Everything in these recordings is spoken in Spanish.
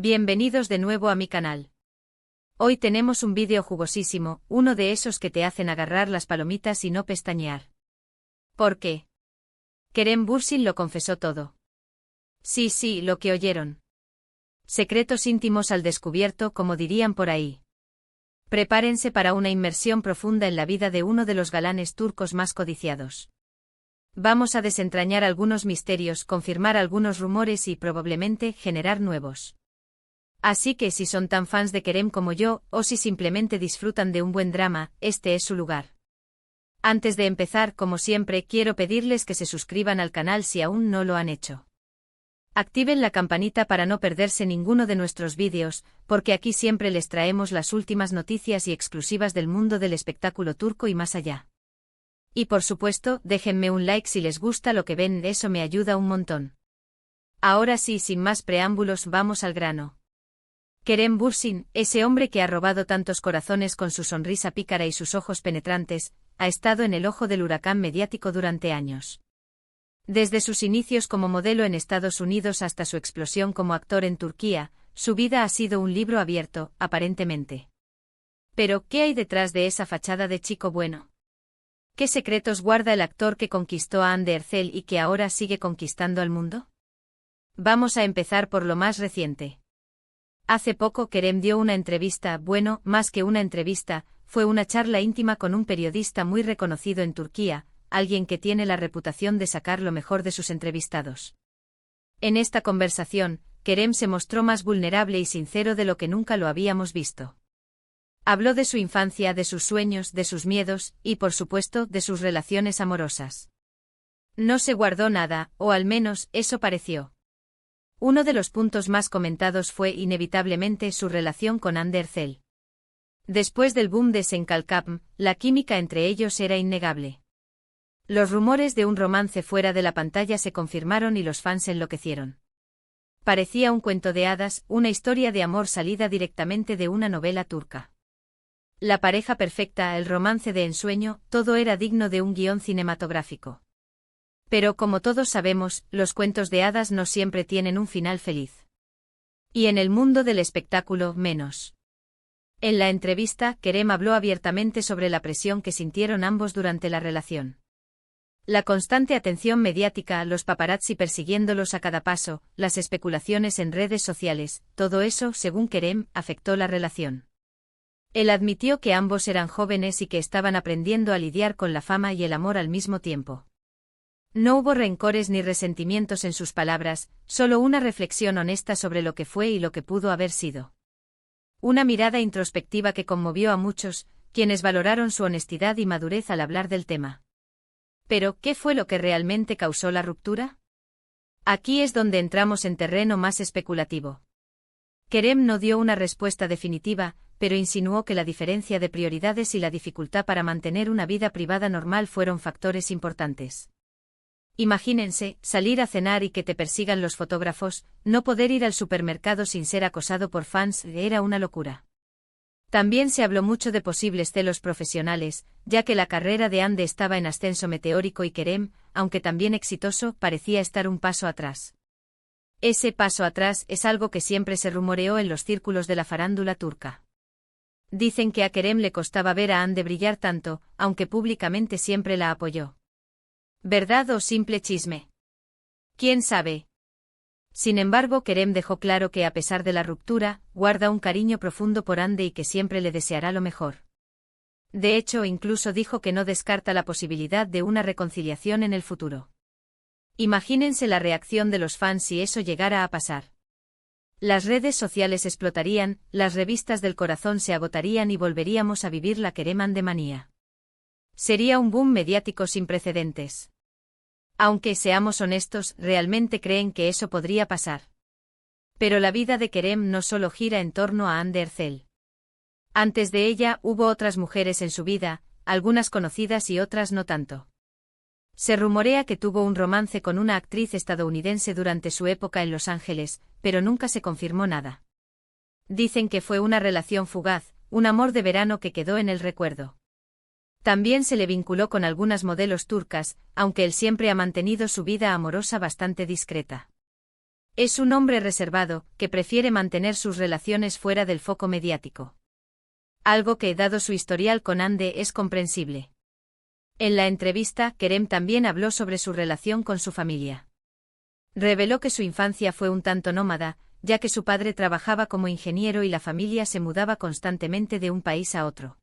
Bienvenidos de nuevo a mi canal. Hoy tenemos un vídeo jugosísimo, uno de esos que te hacen agarrar las palomitas y no pestañear. ¿Por qué? Kerem Bürsin lo confesó todo. Sí, lo que oyeron. Secretos íntimos al descubierto, como dirían por ahí. Prepárense para una inmersión profunda en la vida de uno de los galanes turcos más codiciados. Vamos a desentrañar algunos misterios, confirmar algunos rumores y probablemente generar nuevos. Así que si son tan fans de Kerem como yo, o si simplemente disfrutan de un buen drama, este es su lugar. Antes de empezar, como siempre, quiero pedirles que se suscriban al canal si aún no lo han hecho. Activen la campanita para no perderse ninguno de nuestros vídeos, porque aquí siempre les traemos las últimas noticias y exclusivas del mundo del espectáculo turco y más allá. Y por supuesto, déjenme un like si les gusta lo que ven, eso me ayuda un montón. Ahora sí, sin más preámbulos, vamos al grano. Kerem Bürsin, ese hombre que ha robado tantos corazones con su sonrisa pícara y sus ojos penetrantes, ha estado en el ojo del huracán mediático durante años. Desde sus inicios como modelo en Estados Unidos hasta su explosión como actor en Turquía, su vida ha sido un libro abierto, aparentemente. Pero, ¿qué hay detrás de esa fachada de chico bueno? ¿Qué secretos guarda el actor que conquistó a Hande Erçel y que ahora sigue conquistando al mundo? Vamos a empezar por lo más reciente. Hace poco Kerem dio una entrevista, bueno, más que una entrevista, fue una charla íntima con un periodista muy reconocido en Turquía, alguien que tiene la reputación de sacar lo mejor de sus entrevistados. En esta conversación, Kerem se mostró más vulnerable y sincero de lo que nunca lo habíamos visto. Habló de su infancia, de sus sueños, de sus miedos, y por supuesto, de sus relaciones amorosas. No se guardó nada, o al menos, eso pareció. Uno de los puntos más comentados fue inevitablemente su relación con Hande Erçel. Después del boom de Sen Kalkapm, la química entre ellos era innegable. Los rumores de un romance fuera de la pantalla se confirmaron y los fans enloquecieron. Parecía un cuento de hadas, una historia de amor salida directamente de una novela turca. La pareja perfecta, el romance de ensueño, todo era digno de un guión cinematográfico. Pero como todos sabemos, los cuentos de hadas no siempre tienen un final feliz. Y en el mundo del espectáculo, menos. En la entrevista, Kerem habló abiertamente sobre la presión que sintieron ambos durante la relación. La constante atención mediática, los paparazzi persiguiéndolos a cada paso, las especulaciones en redes sociales, todo eso, según Kerem, afectó la relación. Él admitió que ambos eran jóvenes y que estaban aprendiendo a lidiar con la fama y el amor al mismo tiempo. No hubo rencores ni resentimientos en sus palabras, solo una reflexión honesta sobre lo que fue y lo que pudo haber sido. Una mirada introspectiva que conmovió a muchos, quienes valoraron su honestidad y madurez al hablar del tema. Pero, ¿qué fue lo que realmente causó la ruptura? Aquí es donde entramos en terreno más especulativo. Kerem no dio una respuesta definitiva, pero insinuó que la diferencia de prioridades y la dificultad para mantener una vida privada normal fueron factores importantes. Imagínense, salir a cenar y que te persigan los fotógrafos, no poder ir al supermercado sin ser acosado por fans, era una locura. También se habló mucho de posibles celos profesionales, ya que la carrera de Hande estaba en ascenso meteórico y Kerem, aunque también exitoso, parecía estar un paso atrás. Ese paso atrás es algo que siempre se rumoreó en los círculos de la farándula turca. Dicen que a Kerem le costaba ver a Hande brillar tanto, aunque públicamente siempre la apoyó. ¿Verdad o simple chisme? ¿Quién sabe? Sin embargo, Kerem dejó claro que a pesar de la ruptura, guarda un cariño profundo por Hande y que siempre le deseará lo mejor. De hecho, incluso dijo que no descarta la posibilidad de una reconciliación en el futuro. Imagínense la reacción de los fans si eso llegara a pasar. Las redes sociales explotarían, las revistas del corazón se agotarían y volveríamos a vivir la Kerem Hande manía. Sería un boom mediático sin precedentes. Aunque seamos honestos, ¿realmente creen que eso podría pasar? Pero la vida de Kerem no solo gira en torno a Hande Erçel. Antes de ella hubo otras mujeres en su vida, algunas conocidas y otras no tanto. Se rumorea que tuvo un romance con una actriz estadounidense durante su época en Los Ángeles, pero nunca se confirmó nada. Dicen que fue una relación fugaz, un amor de verano que quedó en el recuerdo. También se le vinculó con algunas modelos turcas, aunque él siempre ha mantenido su vida amorosa bastante discreta. Es un hombre reservado, que prefiere mantener sus relaciones fuera del foco mediático. Algo que, dado su historial con Ande, es comprensible. En la entrevista, Kerem también habló sobre su relación con su familia. Reveló que su infancia fue un tanto nómada, ya que su padre trabajaba como ingeniero y la familia se mudaba constantemente de un país a otro.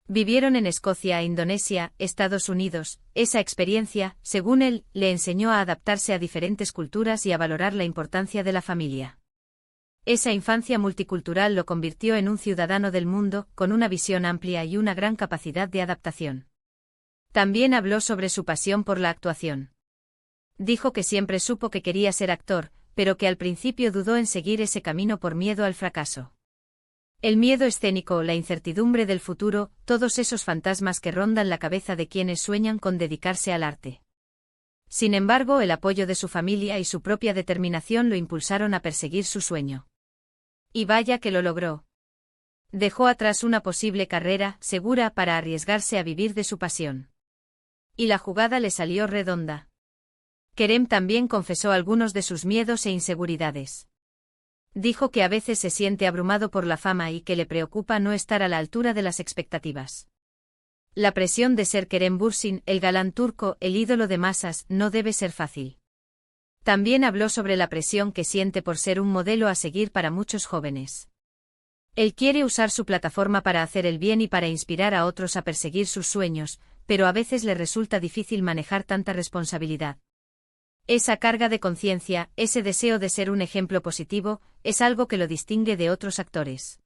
Vivieron en Escocia, Indonesia, Estados Unidos. Esa experiencia, según él, le enseñó a adaptarse a diferentes culturas y a valorar la importancia de la familia. Esa infancia multicultural lo convirtió en un ciudadano del mundo, con una visión amplia y una gran capacidad de adaptación. También habló sobre su pasión por la actuación. Dijo que siempre supo que quería ser actor, pero que al principio dudó en seguir ese camino por miedo al fracaso. El miedo escénico, la incertidumbre del futuro, todos esos fantasmas que rondan la cabeza de quienes sueñan con dedicarse al arte. Sin embargo, el apoyo de su familia y su propia determinación lo impulsaron a perseguir su sueño. Y vaya que lo logró. Dejó atrás una posible carrera segura para arriesgarse a vivir de su pasión. Y la jugada le salió redonda. Kerem también confesó algunos de sus miedos e inseguridades. Dijo que a veces se siente abrumado por la fama y que le preocupa no estar a la altura de las expectativas. La presión de ser Kerem Bürsin, el galán turco, el ídolo de masas, no debe ser fácil. También habló sobre la presión que siente por ser un modelo a seguir para muchos jóvenes. Él quiere usar su plataforma para hacer el bien y para inspirar a otros a perseguir sus sueños, pero a veces le resulta difícil manejar tanta responsabilidad. Esa carga de conciencia, ese deseo de ser un ejemplo positivo, es algo que lo distingue de otros actores.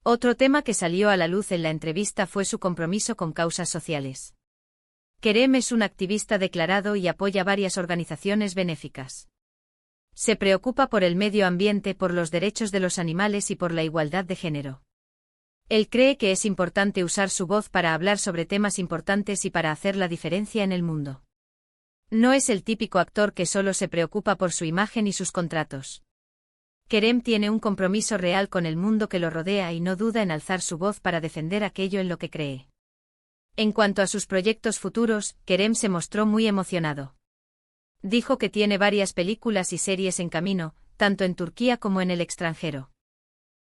Otro tema que salió a la luz en la entrevista fue su compromiso con causas sociales. Kerem es un activista declarado y apoya varias organizaciones benéficas. Se preocupa por el medio ambiente, por los derechos de los animales y por la igualdad de género. Él cree que es importante usar su voz para hablar sobre temas importantes y para hacer la diferencia en el mundo. No es el típico actor que solo se preocupa por su imagen y sus contratos. Kerem tiene un compromiso real con el mundo que lo rodea y no duda en alzar su voz para defender aquello en lo que cree. En cuanto a sus proyectos futuros, Kerem se mostró muy emocionado. Dijo que tiene varias películas y series en camino, tanto en Turquía como en el extranjero.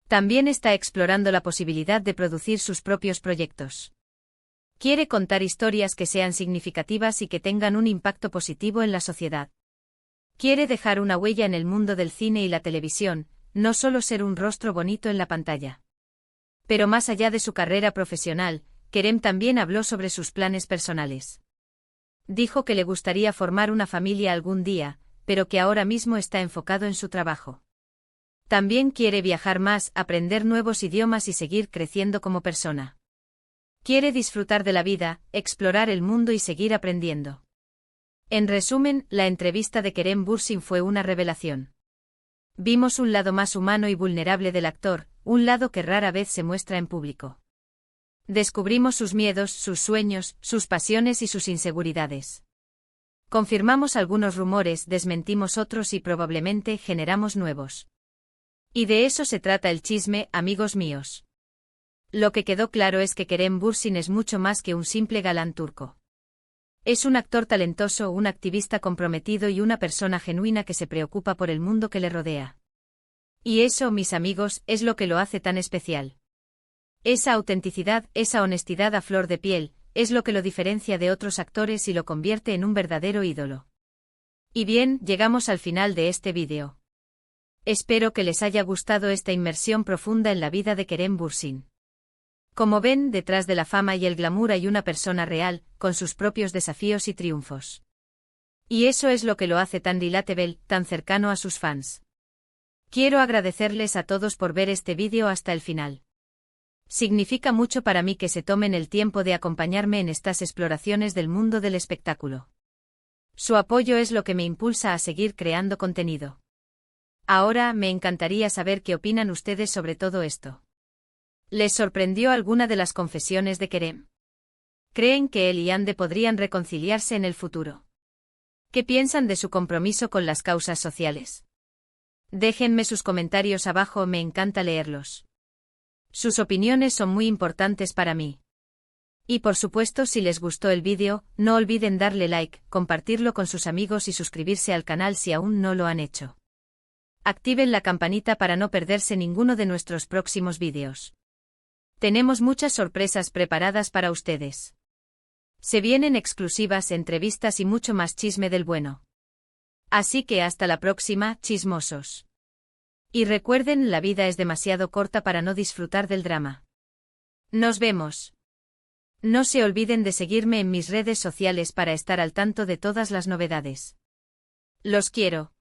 También está explorando la posibilidad de producir sus propios proyectos. Quiere contar historias que sean significativas y que tengan un impacto positivo en la sociedad. Quiere dejar una huella en el mundo del cine y la televisión, no solo ser un rostro bonito en la pantalla. Pero más allá de su carrera profesional, Kerem también habló sobre sus planes personales. Dijo que le gustaría formar una familia algún día, pero que ahora mismo está enfocado en su trabajo. También quiere viajar más, aprender nuevos idiomas y seguir creciendo como persona. Quiere disfrutar de la vida, explorar el mundo y seguir aprendiendo. En resumen, la entrevista de Kerem Bürsin fue una revelación. Vimos un lado más humano y vulnerable del actor, un lado que rara vez se muestra en público. Descubrimos sus miedos, sus sueños, sus pasiones y sus inseguridades. Confirmamos algunos rumores, desmentimos otros y probablemente generamos nuevos. Y de eso se trata el chisme, amigos míos. Lo que quedó claro es que Kerem Bürsin es mucho más que un simple galán turco. Es un actor talentoso, un activista comprometido y una persona genuina que se preocupa por el mundo que le rodea. Y eso, mis amigos, es lo que lo hace tan especial. Esa autenticidad, esa honestidad a flor de piel, es lo que lo diferencia de otros actores y lo convierte en un verdadero ídolo. Y bien, llegamos al final de este vídeo. Espero que les haya gustado esta inmersión profunda en la vida de Kerem Bürsin. Como ven, detrás de la fama y el glamour hay una persona real, con sus propios desafíos y triunfos. Y eso es lo que lo hace tan relatable, tan cercano a sus fans. Quiero agradecerles a todos por ver este vídeo hasta el final. Significa mucho para mí que se tomen el tiempo de acompañarme en estas exploraciones del mundo del espectáculo. Su apoyo es lo que me impulsa a seguir creando contenido. Ahora, me encantaría saber qué opinan ustedes sobre todo esto. ¿Les sorprendió alguna de las confesiones de Kerem? ¿Creen que él y Ande podrían reconciliarse en el futuro? ¿Qué piensan de su compromiso con las causas sociales? Déjenme sus comentarios abajo, me encanta leerlos. Sus opiniones son muy importantes para mí. Y por supuesto, si les gustó el vídeo, no olviden darle like, compartirlo con sus amigos y suscribirse al canal si aún no lo han hecho. Activen la campanita para no perderse ninguno de nuestros próximos vídeos. Tenemos muchas sorpresas preparadas para ustedes. Se vienen exclusivas, entrevistas y mucho más chisme del bueno. Así que hasta la próxima, chismosos. Y recuerden, la vida es demasiado corta para no disfrutar del drama. Nos vemos. No se olviden de seguirme en mis redes sociales para estar al tanto de todas las novedades. Los quiero.